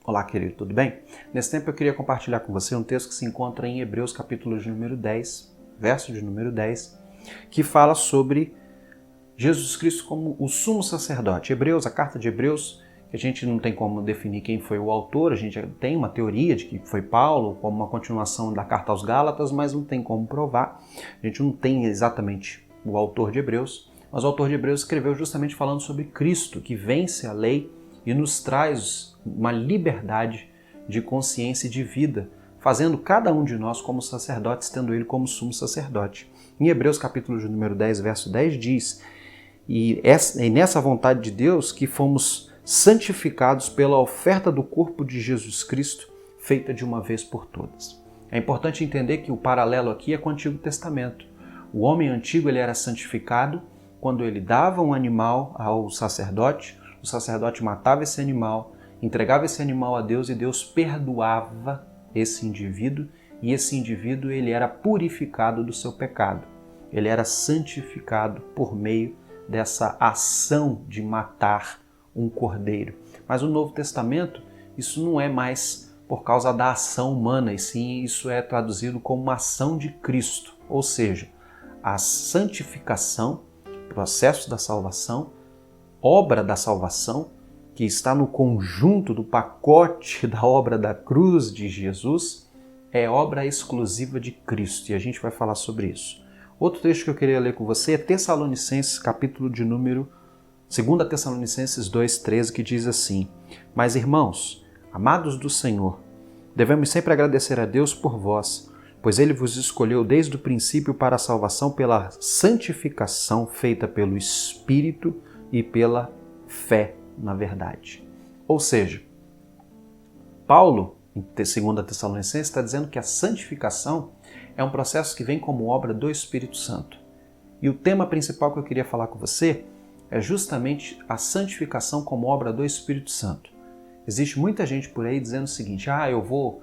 Olá, querido, tudo bem? Nesse tempo eu queria compartilhar com você um texto que se encontra em Hebreus capítulo de número 10, verso de número 10, que fala sobre Jesus Cristo como o sumo sacerdote. Hebreus, a carta de Hebreus, que a gente não tem como definir quem foi o autor, a gente tem uma teoria de que foi Paulo, como uma continuação da carta aos Gálatas, mas não tem como provar. A gente não tem exatamente o autor de Hebreus, mas o autor de Hebreus escreveu justamente falando sobre Cristo, que vence a lei e nos traz uma liberdade de consciência e de vida, fazendo cada um de nós como sacerdotes, tendo ele como sumo sacerdote. Em Hebreus capítulo de número 10, verso 10 diz, e nessa vontade de Deus que fomos santificados pela oferta do corpo de Jesus Cristo, feita de uma vez por todas. É importante entender que o paralelo aqui é com o Antigo Testamento. O homem antigo ele era santificado quando ele dava um animal ao sacerdote, o sacerdote matava esse animal, entregava esse animal a Deus e Deus perdoava esse indivíduo e esse indivíduo ele era purificado do seu pecado. Ele era santificado por meio dessa ação de matar um cordeiro. Mas no Novo Testamento isso não é mais por causa da ação humana, e sim isso é traduzido como uma ação de Cristo. Ou seja, a santificação, processo da salvação, obra da salvação, que está no conjunto do pacote da obra da cruz de Jesus, é obra exclusiva de Cristo, e a gente vai falar sobre isso. Outro texto que eu queria ler com você é Tessalonicenses, capítulo de número 2 Tessalonicenses 2,13, que diz assim: Mas irmãos, amados do Senhor, devemos sempre agradecer a Deus por vós, pois Ele vos escolheu desde o princípio para a salvação pela santificação feita pelo Espírito e pela fé na verdade. Ou seja, Paulo, em 2 Tessalonicenses, está dizendo que a santificação é um processo que vem como obra do Espírito Santo. E o tema principal que eu queria falar com você é justamente a santificação como obra do Espírito Santo. Existe muita gente por aí dizendo o seguinte: eu vou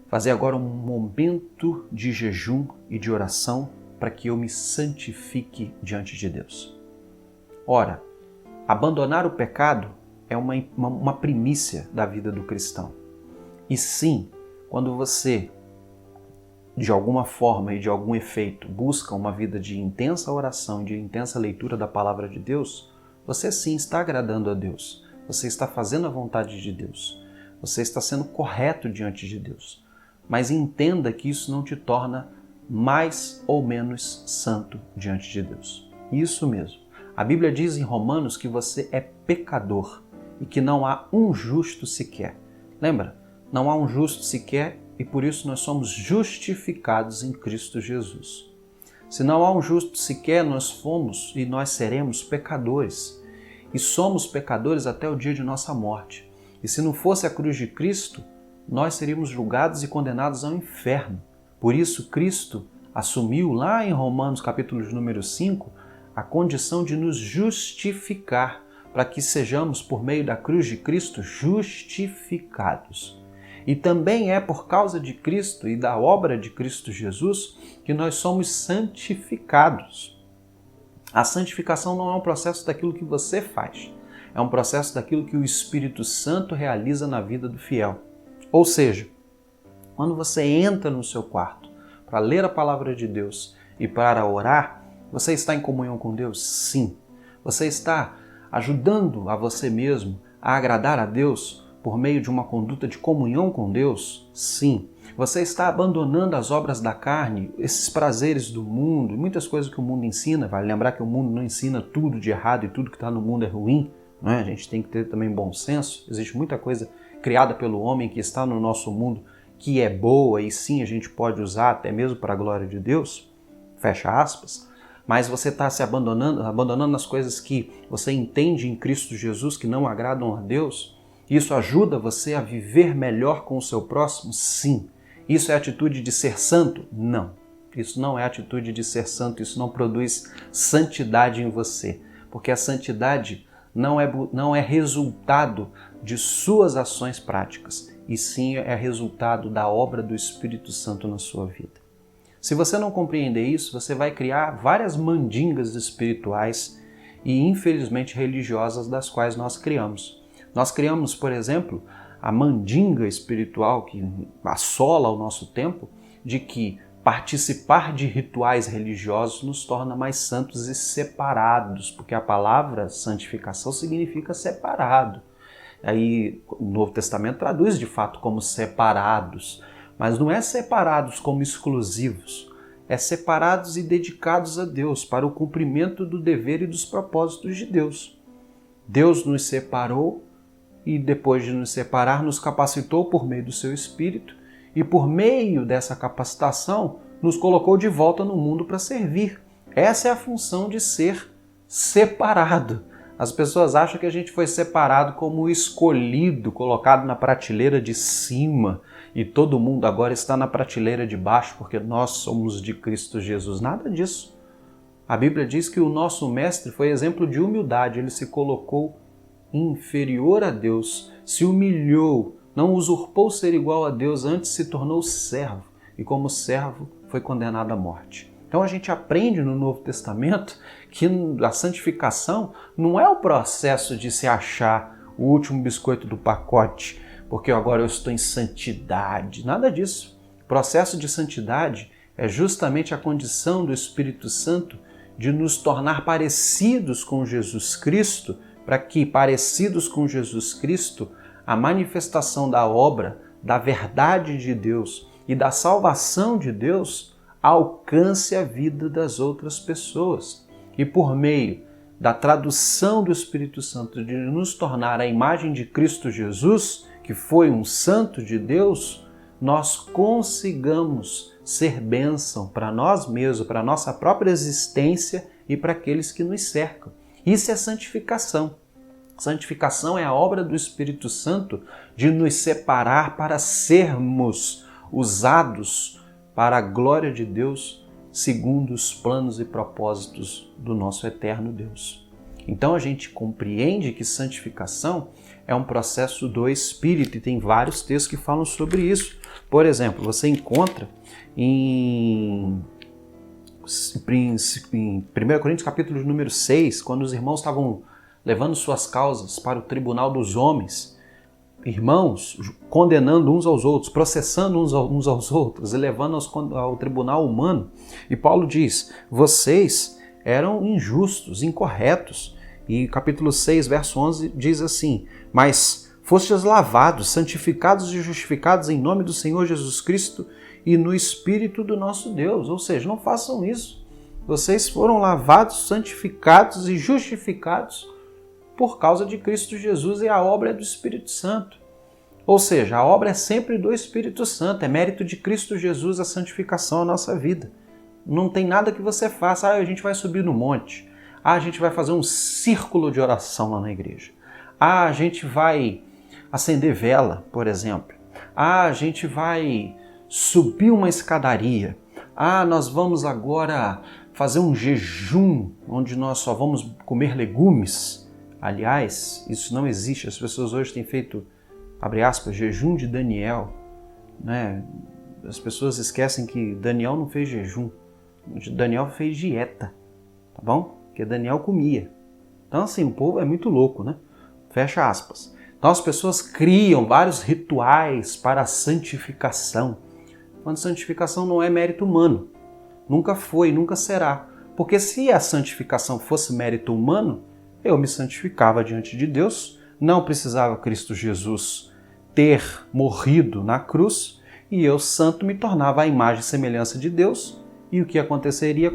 fazer agora um momento de jejum e de oração para que eu me santifique diante de Deus. Ora, abandonar o pecado é uma primícia da vida do cristão. E sim, quando você, de alguma forma e de algum efeito, busca uma vida de intensa oração, de intensa leitura da palavra de Deus, você sim está agradando a Deus. Você está fazendo a vontade de Deus. Você está sendo correto diante de Deus. Mas entenda que isso não te torna mais ou menos santo diante de Deus. Isso mesmo. A Bíblia diz em Romanos que você é pecador e que não há um justo sequer. Lembra? Não há um justo sequer e por isso nós somos justificados em Cristo Jesus. Se não há um justo sequer, nós fomos e nós seremos pecadores. E somos pecadores até o dia de nossa morte. E se não fosse a cruz de Cristo, nós seríamos julgados e condenados ao inferno. Por isso Cristo assumiu lá em Romanos capítulo de número 5, a condição de nos justificar, para que sejamos, por meio da cruz de Cristo, justificados. E também é por causa de Cristo e da obra de Cristo Jesus que nós somos santificados. A santificação não é um processo daquilo que você faz, é um processo daquilo que o Espírito Santo realiza na vida do fiel. Ou seja, quando você entra no seu quarto para ler a palavra de Deus e para orar, você está em comunhão com Deus? Sim. Você está ajudando a você mesmo a agradar a Deus por meio de uma conduta de comunhão com Deus? Sim. Você está abandonando as obras da carne, esses prazeres do mundo, muitas coisas que o mundo ensina. Vale lembrar que o mundo não ensina tudo de errado e tudo que está no mundo é ruim, não é? A gente tem que ter também bom senso. Existe muita coisa criada pelo homem que está no nosso mundo que é boa e sim a gente pode usar até mesmo para a glória de Deus. Fecha aspas. Mas você está se abandonando as coisas que você entende em Cristo Jesus que não agradam a Deus? Isso ajuda você a viver melhor com o seu próximo? Sim. Isso é atitude de ser santo? Não. Isso não é atitude de ser santo, isso não produz santidade em você. Porque a santidade não é resultado de suas ações práticas, e sim é resultado da obra do Espírito Santo na sua vida. Se você não compreender isso, você vai criar várias mandingas espirituais e, infelizmente, religiosas das quais nós criamos. Nós criamos, por exemplo, a mandinga espiritual que assola o nosso tempo, de que participar de rituais religiosos nos torna mais santos e separados, porque a palavra santificação significa separado. Aí o Novo Testamento traduz de fato como separados, mas não é separados como exclusivos, é separados e dedicados a Deus para o cumprimento do dever e dos propósitos de Deus. Deus nos separou e depois de nos separar nos capacitou por meio do seu Espírito e por meio dessa capacitação nos colocou de volta no mundo para servir. Essa é a função de ser separado. As pessoas acham que a gente foi separado como escolhido, colocado na prateleira de cima e todo mundo agora está na prateleira de baixo porque nós somos de Cristo Jesus. Nada disso. A Bíblia diz que o nosso mestre foi exemplo de humildade. Ele se colocou inferior a Deus, se humilhou, não usurpou ser igual a Deus, antes se tornou servo e como servo foi condenado à morte. Então a gente aprende no Novo Testamento que a santificação não é o processo de se achar o último biscoito do pacote, porque agora eu estou em santidade. Nada disso. O processo de santidade é justamente a condição do Espírito Santo de nos tornar parecidos com Jesus Cristo, para que, parecidos com Jesus Cristo, a manifestação da obra, da verdade de Deus e da salvação de Deus alcance a vida das outras pessoas. E por meio da tradução do Espírito Santo de nos tornar a imagem de Cristo Jesus, que foi um santo de Deus, nós consigamos ser bênção para nós mesmos, para a nossa própria existência e para aqueles que nos cercam. Isso é santificação. Santificação é a obra do Espírito Santo de nos separar para sermos usados para a glória de Deus, segundo os planos e propósitos do nosso eterno Deus. Então a gente compreende que santificação é um processo do Espírito e tem vários textos que falam sobre isso. Por exemplo, você encontra em 1 Coríntios capítulo número 6, quando os irmãos estavam levando suas causas para o tribunal dos homens, irmãos condenando uns aos outros, processando uns aos outros e levando ao tribunal humano. E Paulo diz, vocês eram injustos, incorretos. E capítulo 6, verso 11 diz assim, mas fostes lavados, santificados e justificados em nome do Senhor Jesus Cristo e no Espírito do nosso Deus. Ou seja, não façam isso. Vocês foram lavados, santificados e justificados por causa de Cristo Jesus e a obra é do Espírito Santo. Ou seja, a obra é sempre do Espírito Santo, é mérito de Cristo Jesus a santificação na nossa vida. Não tem nada que você faça, a gente vai subir no monte, a gente vai fazer um círculo de oração lá na igreja, a gente vai acender vela, por exemplo, a gente vai subir uma escadaria, nós vamos agora fazer um jejum onde nós só vamos comer legumes. Aliás, isso não existe. As pessoas hoje têm feito, abre aspas, jejum de Daniel, né? As pessoas esquecem que Daniel não fez jejum. Daniel fez dieta, tá bom? Porque Daniel comia. Então, assim, o povo é muito louco, né? Fecha aspas. Então, as pessoas criam vários rituais para a santificação. Quando santificação não é mérito humano. Nunca foi, nunca será. Porque se a santificação fosse mérito humano, eu me santificava diante de Deus, não precisava Cristo Jesus ter morrido na cruz e eu, santo, me tornava a imagem e semelhança de Deus e o que aconteceria,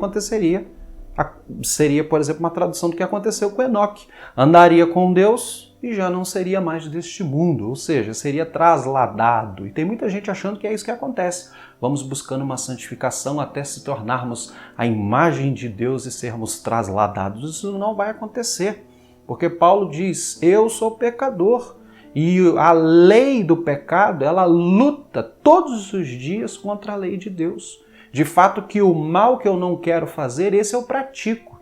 seria, por exemplo, uma tradução do que aconteceu com Enoque. Andaria com Deus e já não seria mais deste mundo, ou seja, seria trasladado. E tem muita gente achando que é isso que acontece. Vamos buscando uma santificação até se tornarmos a imagem de Deus e sermos trasladados. Isso não vai acontecer, porque Paulo diz, eu sou pecador. E a lei do pecado, ela luta todos os dias contra a lei de Deus. De fato que o mal que eu não quero fazer, esse eu pratico.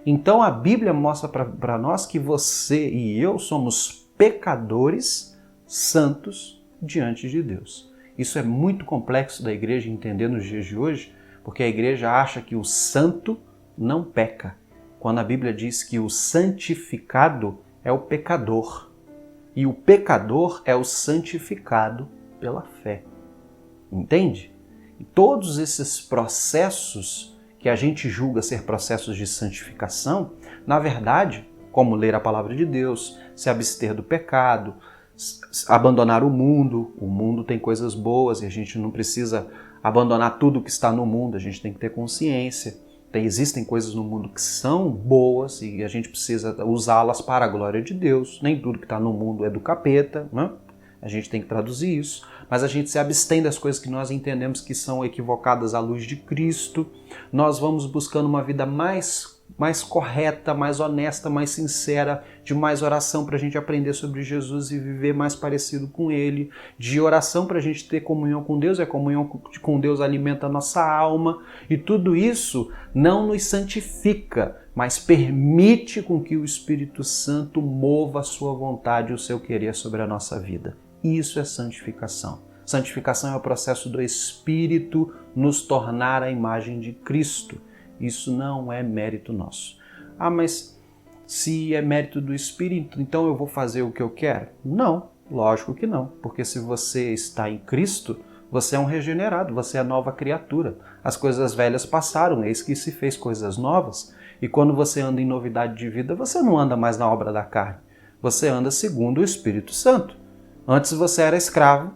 Então a Bíblia mostra para nós que você e eu somos pecadores santos diante de Deus. Isso é muito complexo da igreja entender nos dias de hoje, porque a igreja acha que o santo não peca, quando a Bíblia diz que o santificado é o pecador. e o pecador é o santificado pela fé. Entende? E todos esses processos que a gente julga ser processos de santificação, na verdade, como ler a palavra de Deus, se abster do pecado, abandonar o mundo tem coisas boas e a gente não precisa abandonar tudo que está no mundo, a gente tem que ter consciência. Existem coisas no mundo que são boas e a gente precisa usá-las para a glória de Deus. Nem tudo que está no mundo é do capeta, né? A gente tem que traduzir isso, mas a gente se abstém das coisas que nós entendemos que são equivocadas à luz de Cristo. Nós vamos buscando uma vida mais correta, mais honesta, mais sincera, de mais oração para a gente aprender sobre Jesus e viver mais parecido com Ele, de oração para a gente ter comunhão com Deus, a comunhão com Deus alimenta a nossa alma, e tudo isso não nos santifica, mas permite com que o Espírito Santo mova a sua vontade e o seu querer sobre a nossa vida. Isso é santificação. Santificação é o processo do Espírito nos tornar a imagem de Cristo. Isso não é mérito nosso. Ah, mas se é mérito do Espírito, então eu vou fazer o que eu quero? Não, lógico que não. Porque se você está em Cristo, você é um regenerado, você é nova criatura. As coisas velhas passaram, eis que se fez coisas novas. E quando você anda em novidade de vida, você não anda mais na obra da carne. Você anda segundo o Espírito Santo. Antes você era escravo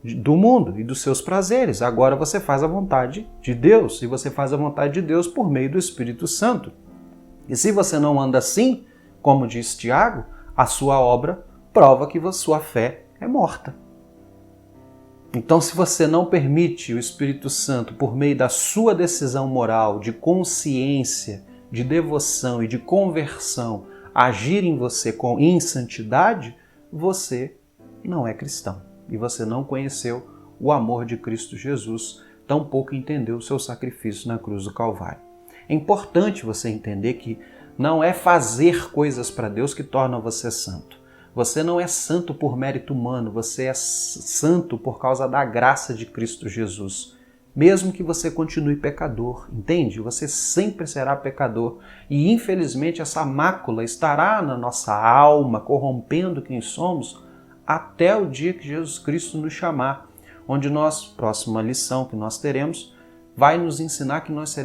do mundo e dos seus prazeres. Agora você faz a vontade de Deus. E você faz a vontade de Deus por meio do Espírito Santo. E se você não anda assim, como diz Tiago, a sua obra prova que a sua fé é morta. Então, se você não permite o Espírito Santo, por meio da sua decisão moral, de consciência, de devoção e de conversão, agir em você em santidade, você não é cristão. E você não conheceu o amor de Cristo Jesus, tampouco entendeu o seu sacrifício na cruz do Calvário. É importante você entender que não é fazer coisas para Deus que torna você santo. Você não é santo por mérito humano, você é santo por causa da graça de Cristo Jesus. Mesmo que você continue pecador, entende? Você sempre será pecador e infelizmente essa mácula estará na nossa alma, corrompendo quem somos, até o dia que Jesus Cristo nos chamar, onde nós, próxima lição que nós teremos, vai nos ensinar que nós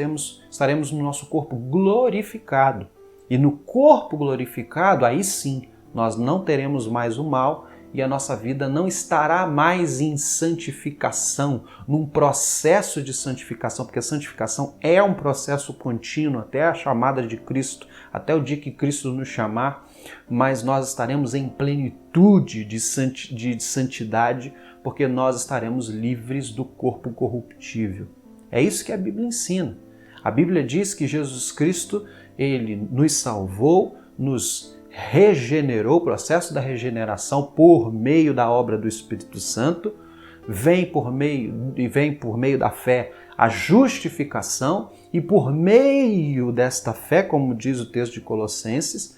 estaremos no nosso corpo glorificado. E no corpo glorificado, aí sim, nós não teremos mais o mal e a nossa vida não estará mais em santificação, num processo de santificação, porque a santificação é um processo contínuo até a chamada de Cristo, até o dia que Cristo nos chamar, mas nós estaremos em plenitude de santidade, porque nós estaremos livres do corpo corruptível. É isso que a Bíblia ensina. A Bíblia diz que Jesus Cristo, Ele nos salvou, nos regenerou, o processo da regeneração por meio da obra do Espírito Santo, vem por meio da fé a justificação e por meio desta fé, como diz o texto de Colossenses,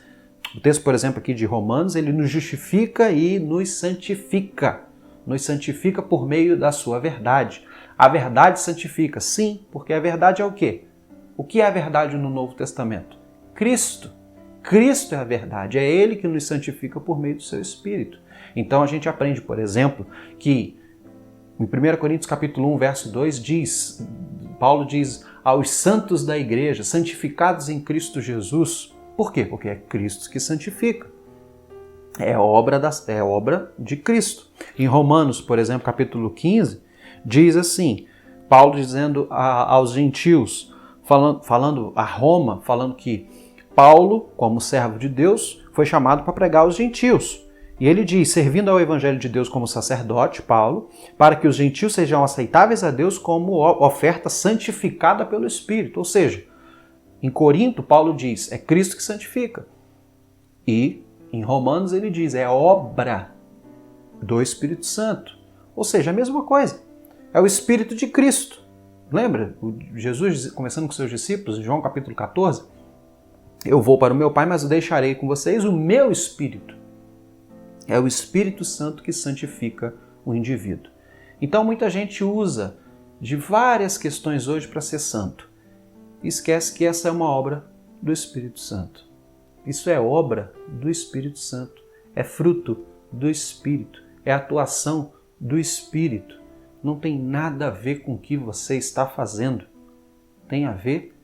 o texto, por exemplo, aqui de Romanos, ele nos justifica e nos santifica por meio da sua verdade. A verdade santifica, sim, porque a verdade é o quê? O que é a verdade no Novo Testamento? Cristo. Cristo é a verdade, é Ele que nos santifica por meio do seu Espírito. Então a gente aprende, por exemplo, que em 1 Coríntios capítulo 1, verso 2, Paulo diz aos santos da igreja, santificados em Cristo Jesus. Por quê? Porque é Cristo que santifica. É obra de Cristo. Em Romanos, por exemplo, capítulo 15, diz assim, Paulo dizendo aos gentios, falando a Roma, falando que Paulo, como servo de Deus, foi chamado para pregar aos gentios. E ele diz, servindo ao Evangelho de Deus como sacerdote, Paulo, para que os gentios sejam aceitáveis a Deus como oferta santificada pelo Espírito. Ou seja, em Corinto, Paulo diz, é Cristo que santifica. E em Romanos ele diz, é obra do Espírito Santo. Ou seja, a mesma coisa. É o Espírito de Cristo. Lembra? Jesus, começando com seus discípulos, em João capítulo 14, eu vou para o meu Pai, mas eu deixarei com vocês o meu Espírito. É o Espírito Santo que santifica o indivíduo. Então muita gente usa de várias questões hoje para ser santo. E esquece que essa é uma obra do Espírito Santo. Isso é obra do Espírito Santo. é fruto do Espírito, é atuação do Espírito. Não tem nada a ver com o que você está fazendo. Tem a ver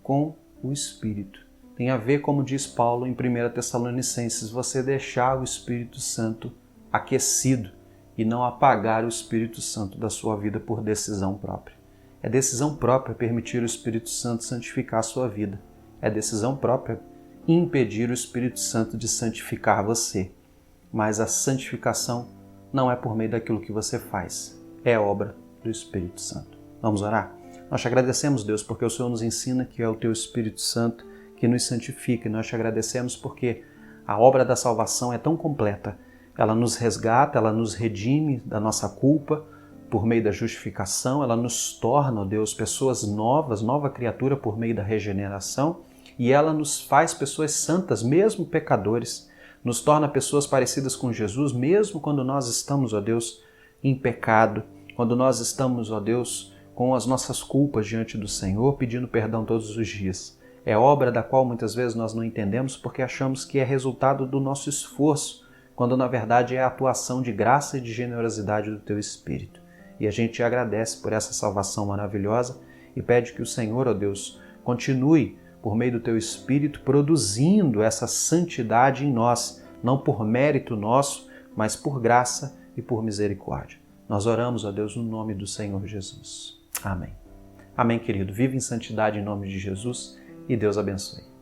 com o Espírito. Tem a ver, como diz Paulo em 1 Tessalonicenses, você deixar o Espírito Santo aquecido e não apagar o Espírito Santo da sua vida por decisão própria. É decisão própria permitir o Espírito Santo santificar a sua vida. É decisão própria impedir o Espírito Santo de santificar você. Mas a santificação não é por meio daquilo que você faz. É obra do Espírito Santo. Vamos orar? Nós te agradecemos, Deus, porque o Senhor nos ensina que é o Teu Espírito Santo que nos santifica. E nós te agradecemos porque a obra da salvação é tão completa. Ela nos resgata, ela nos redime da nossa culpa por meio da justificação. Ela nos torna, ó Deus, pessoas novas, nova criatura por meio da regeneração. E ela nos faz pessoas santas, mesmo pecadores. Nos torna pessoas parecidas com Jesus, mesmo quando nós estamos, ó Deus, em pecado. Quando nós estamos, ó Deus, com as nossas culpas diante do Senhor, pedindo perdão todos os dias. É obra da qual muitas vezes nós não entendemos porque achamos que é resultado do nosso esforço, quando na verdade é a atuação de graça e de generosidade do Teu Espírito. E a gente te agradece por essa salvação maravilhosa e pede que o Senhor, ó Deus, continue por meio do Teu Espírito produzindo essa santidade em nós, não por mérito nosso, mas por graça e por misericórdia. Nós oramos, ó Deus, no nome do Senhor Jesus. Amém. Amém, querido. Viva em santidade em nome de Jesus e Deus abençoe.